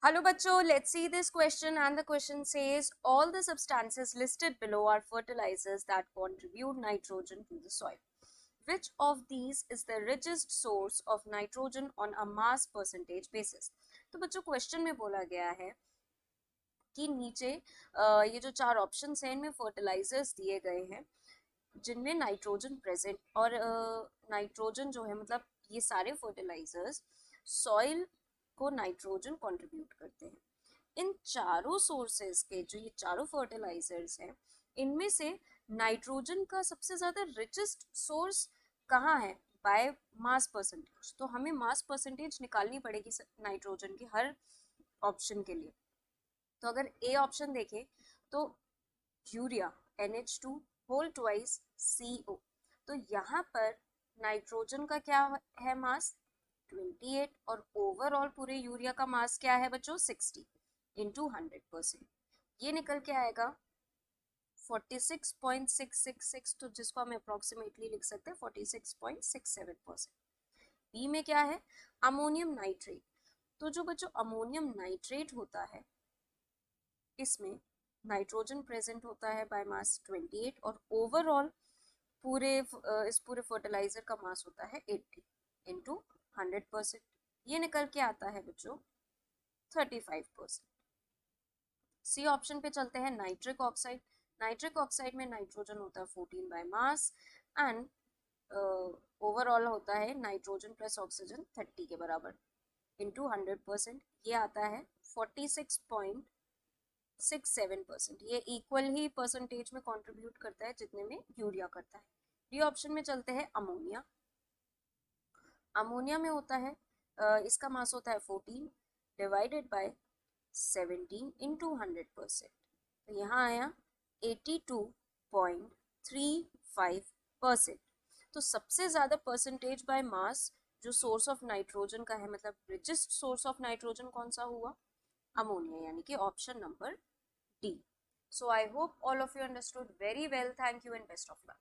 Hello bachcho, let's see this question, and the question says all the substances listed below are fertilizers that contribute nitrogen to the soil. Which of these is the richest source of nitrogen on a mass percentage basis? तो बच्चों question में बोला गया है कि नीचे ये जो चार ऑप्शंस हैं इनमें फर्टिलाइजर्स दिए गए हैं जिनमें नाइट्रोजन प्रेजेंट और नाइट्रोजन जो है मतलब ये सारे फर्टिलाइजर्स सॉइल को नाइट्रोजन कंट्रीब्यूट करते हैं। इन चारों सोर्सेज के जो ये चारों फर्टिलाइजर्स हैं इनमें से नाइट्रोजन का सबसे ज्यादा रिचेस्ट सोर्स कहाँ है बाय मास परसेंटेज। तो हमें मास परसेंटेज निकालनी पड़ेगी नाइट्रोजन की हर ऑप्शन के लिए। तो अगर ए ऑप्शन देखें तो urea NH2 whole twice CO, तो यहाँ पर नाइट्रोजन का क्या है मास 28 और ओवरऑल पूरे यूरिया का मास क्या है बच्चों 60 इंटू 100%। ये निकल के आएगा 46.666, तो जिसको हम अप्रोक्सीमेटली लिख सकते हैं 46.67%। बी में क्या है अमोनियम नाइट्रेट। तो जो बच्चों अमोनियम नाइट्रेट होता है इसमें नाइट्रोजन प्रेजेंट होता है बाय मास 28 और ओवरऑल इस पूरे फर्टिलाइजर का मास होता है 80 इंटू 100%। ये निकल के आता है बच्चों 35%। सी ऑप्शन पे चलते हैं नाइट्रिक ऑक्साइड। नाइट्रिक ऑक्साइड में नाइट्रोजन होता है 14 बाय मास एंड ओवरऑल होता है नाइट्रोजन प्लस ऑक्सीजन 30 के बराबर इंटू 100%। ये आता है 46.67%। ये इक्वल ही परसेंटेज में कंट्रीब्यूट करता है जितने में यूरिया करता है। डी ऑप्शन में चलते हैं अमोनिया। अमोनिया में होता है इसका मास होता है 14 डिवाइडेड बाय 17 इंटू 100%। तो यहाँ आया 82.35%। तो सबसे ज्यादा परसेंटेज बाय मास जो सोर्स ऑफ नाइट्रोजन का है मतलब रिचेस्ट सोर्स ऑफ नाइट्रोजन कौन सा हुआ अमोनिया, यानी कि option number D. So I hope all of you understood very well. Thank you and best of luck.